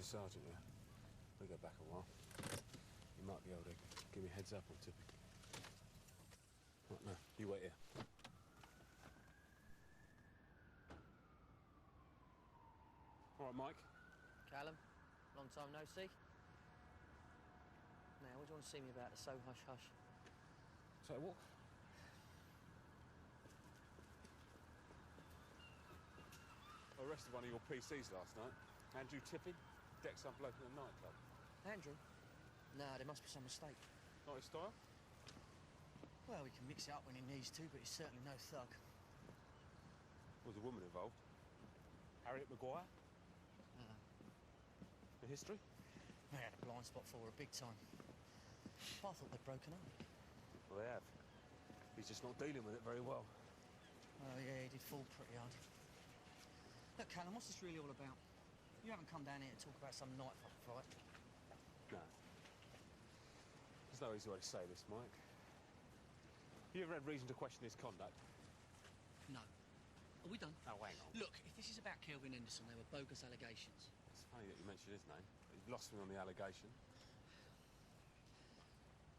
sergeant here. We go back a while. You might be able to give me a heads up on Tipping. Right, no, you wait here. All right, Mike. Callum, long time no see. Now, what do you want to see me about? It's so hush-hush. So what? I arrested one of your PCs last night. Andrew Tipping, decked some bloke in a nightclub. Andrew? No, there must be some mistake. Not his style? Well, he can mix it up when he needs to, but he's certainly no thug. Was a woman involved? Harriet Maguire? The history? They had a blind spot for her big time. I thought they'd broken up. Well, they have. He's just not dealing with it very well. Oh, yeah, he did fall pretty hard. Look, Callum, what's this really all about? You haven't come down here to talk about some night fight. No. There's no easy way to say this, Mike. You ever had reason to question his conduct? No. Are we done? Oh, hang on. Look, if this is about Kelvin Henderson, they were bogus allegations. It's funny that you mentioned his name. You've lost me on the allegation.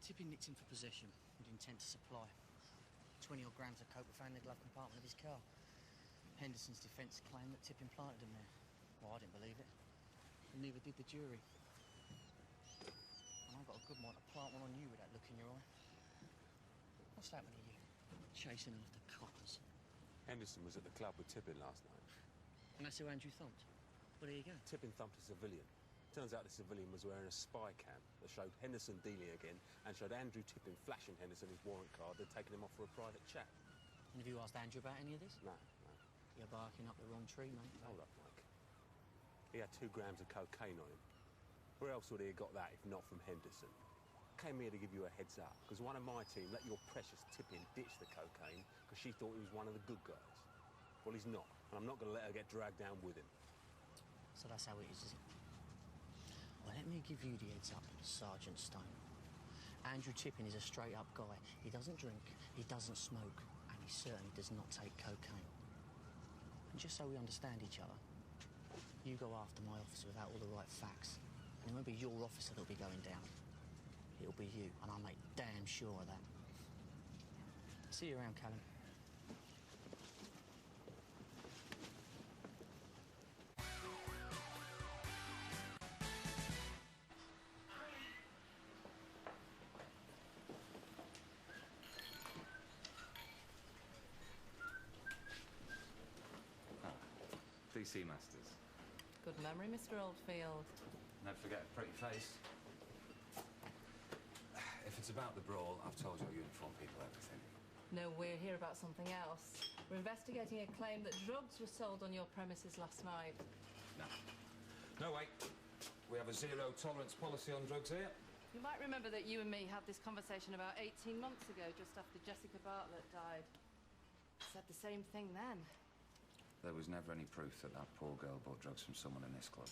Tipping nicked him for possession with intent to supply. 20-odd grams of coke were found in the glove compartment of his car. Henderson's defence claimed that Tipping planted him there. Well, I didn't believe it. And neither did the jury. And I've got a good mind to plant one on you with that look in your eye. What's happening to you? Chasing after coppers. Henderson was at the club with Tipping last night. And that's who Andrew thumped? Well, there you go. Tipping thumped a civilian. Turns out the civilian was wearing a spy cam that showed Henderson dealing again and showed Andrew Tipping flashing Henderson his warrant card they'd taken him off for a private chat. And have you asked Andrew about any of this? No. You're barking up the wrong tree, mate. Hold up, Mike. He had 2 grams of cocaine on him. Where else would he have got that if not from Henderson? Came here to give you a heads up, because one of my team let your precious Tipping ditch the cocaine because she thought he was one of the good guys. Well, he's not, and I'm not going to let her get dragged down with him. So that's how it is it? Well, let me give you the heads up, Sergeant Stone. Andrew Tipping is a straight-up guy. He doesn't drink, he doesn't smoke, and he certainly does not take cocaine. And just so we understand each other, you go after my officer without all the right facts, and it won't be your officer that'll be going down. It'll be you, and I'll make damn sure of that. See you around, Callum. DC Masters. Good memory, Mr. Oldfield. Never forget a pretty face. If it's about the brawl, I've told your uniform people everything. No, we're here about something else. We're investigating a claim that drugs were sold on your premises last night. No. No, wait. We have a zero-tolerance policy on drugs here. You might remember that you and me had this conversation about 18 months ago, just after Jessica Bartlett died. I said the same thing then. There was never any proof that that poor girl bought drugs from someone in this club.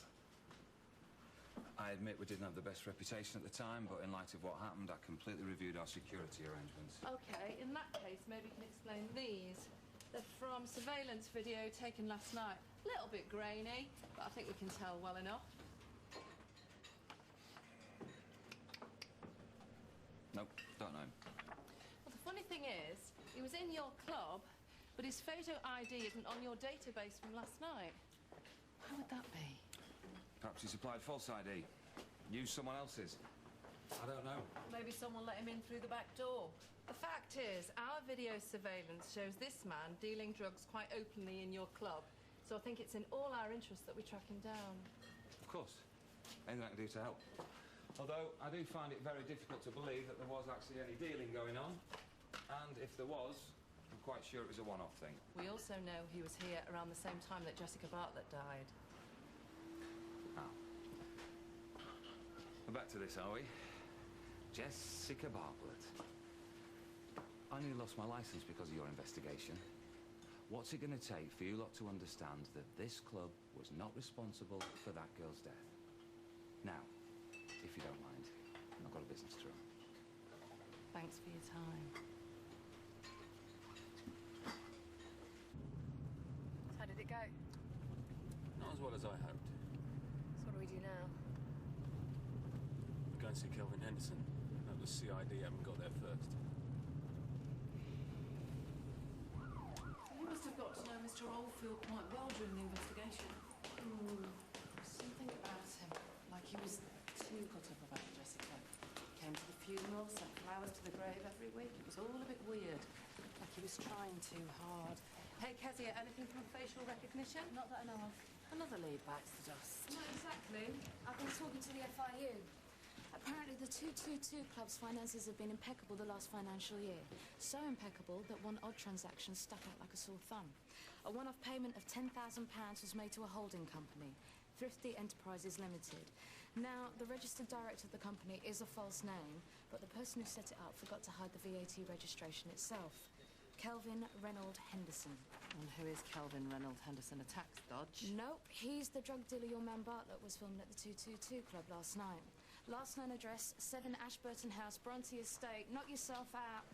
I admit we didn't have the best reputation at the time, but in light of what happened, I completely reviewed our security arrangements. OK, in that case, maybe you can explain these. They're from surveillance video taken last night. A little bit grainy, but I think we can tell well enough. Nope, don't know him. Well, the funny thing is, he was in your club, but his photo ID isn't on your database from last night. Why would that be? Perhaps he supplied false ID. Used someone else's. I don't know. Maybe someone let him in through the back door. The fact is, our video surveillance shows this man dealing drugs quite openly in your club. So I think it's in all our interest that we track him down. Of course. Anything I can do to help. Although, I do find it very difficult to believe that there was actually any dealing going on. And if there was, I'm quite sure it was a one-off thing. We also know he was here around the same time that Jessica Bartlett died. Oh. We're back to this, are we? Jessica Bartlett. I nearly lost my licence because of your investigation. What's it going to take for you lot to understand that this club was not responsible for that girl's death? Now, if you don't mind, I've got a business to run. Thanks for your time. How did it go? Not as well as I hoped. So what do we do now? fancy Kelvin Henderson. That the CID haven't got there first. You must have got to know Mr. Oldfield quite well during the investigation. Something about him. Like he was too cut up about Jessica. Came to the funeral, sent flowers to the grave every week. It was all a bit weird. Like he was trying too hard. Hey, Kezia, anything from facial recognition? Not that I know of. Another lead bites the dust. Not exactly. I've been talking to the FIU. Apparently the 222 Club's finances have been impeccable the last financial year. So impeccable that one odd transaction stuck out like a sore thumb. A one-off payment of £10,000 was made to a holding company, Thrifty Enterprises Limited. Now, the registered director of the company is a false name, but the person who set it up forgot to hide the VAT registration itself. Kelvin Reynold Henderson. And who is Kelvin Reynold Henderson? A tax dodge? Nope, he's the drug dealer your man Bartlett was filming at the 222 Club last night. Last known address, 7 Ashburton House, Bronte Estate. Knock yourself out.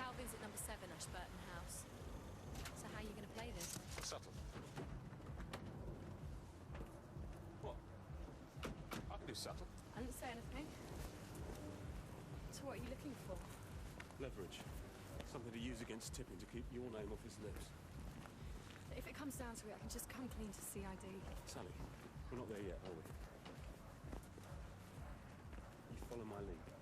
Calvin's at number 7 Ashburton House. So how are you going to play this? Subtle. What? I can do subtle. I didn't say anything. So what are you looking for? Leverage. Something to use against Tipping to keep your name off his lips. If it comes down to it, I can just come clean to CID. Sally, we're not there yet, are we? You follow my lead.